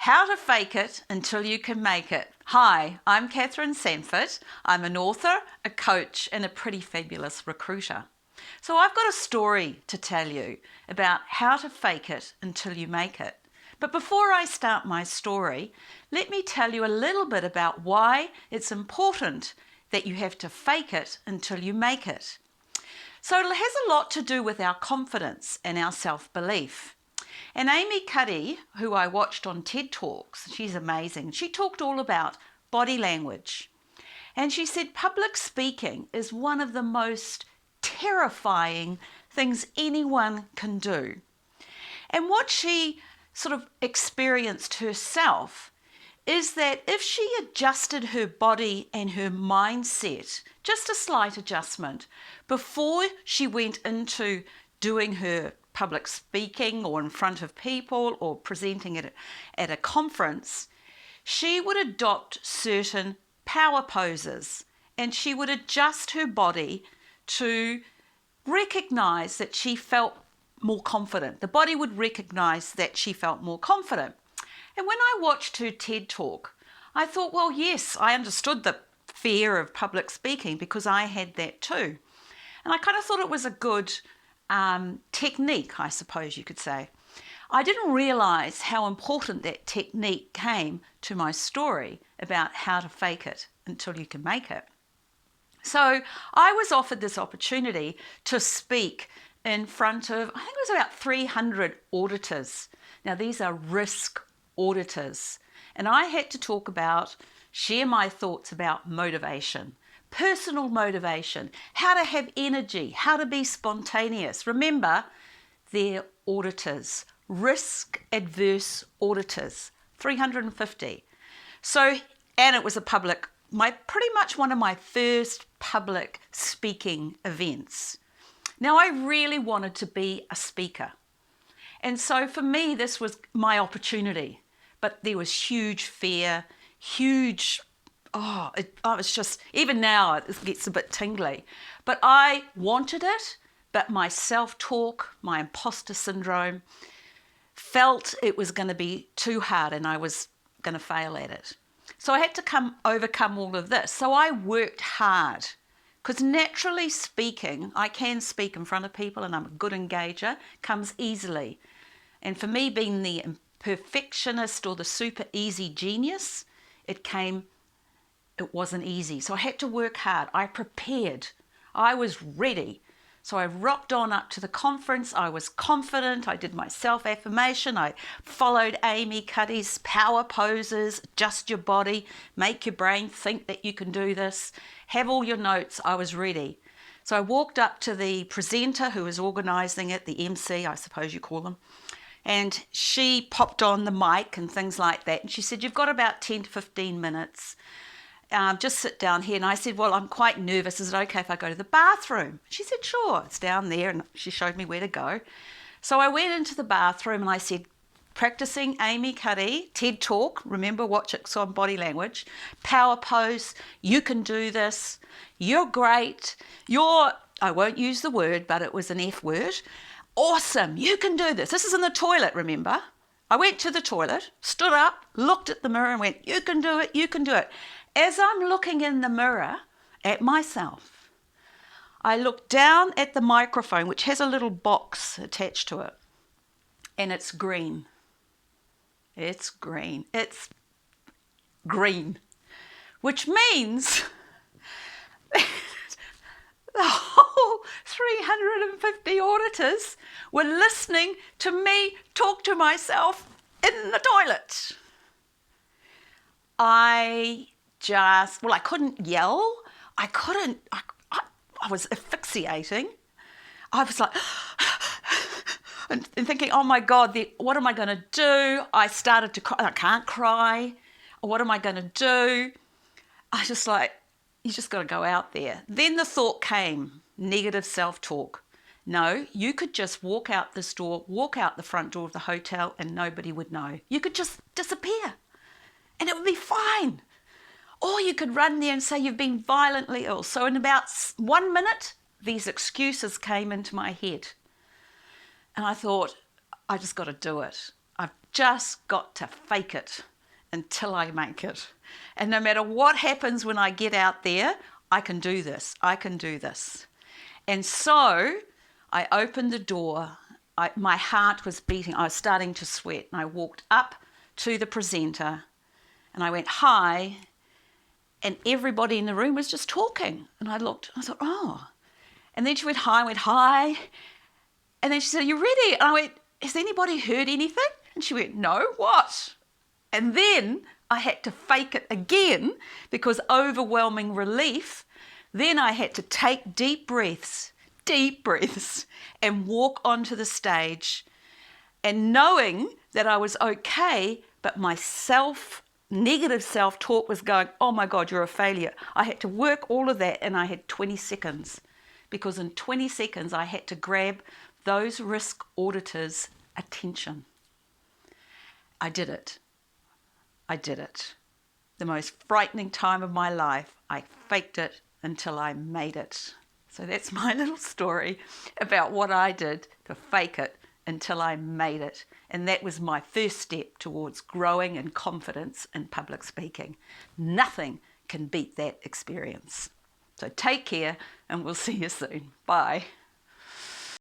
How to Fake It Until You Can Make It. Hi, I'm Kathryn. I'm an author, a coach, and a pretty fabulous recruiter. So I've got a story to tell you about how to fake it until you make it. But before I start my story, let me tell you a little bit about why it's important that you have to fake it until you make it. So it has a lot to do with our confidence and our self-belief. And Amy Cuddy, who I watched on TED Talks, she's amazing. She talked all about body language. And she said public speaking is one of the most terrifying things anyone can do. And what she sort of experienced herself is that if she adjusted her body and her mindset, just a slight adjustment, before she went into doing her public speaking or in front of people or presenting it at a conference, she would adopt certain power poses and she would adjust her body to recognize that she felt more confident. The body would recognize that she felt more confident. And when I watched her TED Talk, I thought, well, yes, I understood the fear of public speaking because I had that too. And I kind of thought it was a good technique, I suppose you could say. I didn't realize how important that technique came to my story about how to fake it until you can make it. So I was offered this opportunity to speak in front of, I think it was about 300 auditors. Now these are risk auditors. And I had to share my thoughts about motivation. Personal motivation, how to have energy, how to be spontaneous. Remember, they're auditors, risk-adverse auditors, 350. So, and it was pretty much one of my first public speaking events. Now, I really wanted to be a speaker. And so for me, this was my opportunity. But there was huge fear, it's just, even now it gets a bit tingly. But I wanted it, but my self-talk, my imposter syndrome, felt it was going to be too hard and I was going to fail at it. So I had to overcome all of this. So I worked hard because naturally speaking, I can speak in front of people and I'm a good engager, comes easily. And for me, being the perfectionist or the super easy genius, it wasn't easy. So I had to work hard. I prepared. I was ready. So I rocked on up to the conference. I was confident. I did my self-affirmation. I followed Amy Cuddy's power poses, adjust your body, make your brain think that you can do this, have all your notes. I was ready. So I walked up to the presenter who was organizing it, the MC, I suppose you call them. And she popped on the mic and things like that. And she said, you've got about 10 to 15 minutes. Just sit down here. And I said, well, I'm quite nervous. Is it okay if I go to the bathroom? She said, sure, it's down there. And she showed me where to go. So I went into the bathroom and I said, practicing Amy Cuddy, TED Talk, remember, watch it on body language, power pose, you can do this, you're great, I won't use the word, but it was an F word, awesome, you can do this. This is in the toilet, remember? I went to the toilet, stood up, looked at the mirror and went, you can do it, you can do it. As I'm looking in the mirror at myself, I look down at the microphone, which has a little box attached to it, and it's green. It's green. It's green, which means the whole 350 auditors were listening to me talk to myself in the toilet. I couldn't yell. I was asphyxiating. I was like, and thinking, oh my God, what am I going to do? I started to cry. I can't cry. What am I going to do? I just you just got to go out there. Then the thought came, negative self-talk. No, you could just walk out this door, walk out the front door of the hotel and nobody would know. You could just disappear and it would be fine. Or you could run there and say you've been violently ill. So in about 1 minute, these excuses came into my head. And I thought, I just got to do it. I've just got to fake it until I make it. And no matter what happens when I get out there, I can do this. I can do this. And so I opened the door. My heart was beating. I was starting to sweat. And I walked up to the presenter and I went, hi. And everybody in the room was just talking. And I looked, and I thought, oh. And then she went, hi. I went, hi. And then she said, are you ready? And I went, has anybody heard anything? And she went, no, what? And then I had to fake it again because overwhelming relief. Then I had to take deep breaths, and walk onto the stage. And knowing that I was okay, but my negative self-talk was going, oh my God, you're a failure. I had to work all of that, and I had 20 seconds. Because in 20 seconds, I had to grab those risk auditors' attention. I did it. The most frightening time of my life. I faked it until I made it. So that's my little story about what I did to fake it until I made it. And that was my first step towards growing in confidence in public speaking. Nothing can beat that experience. So take care, and we'll see you soon. Bye.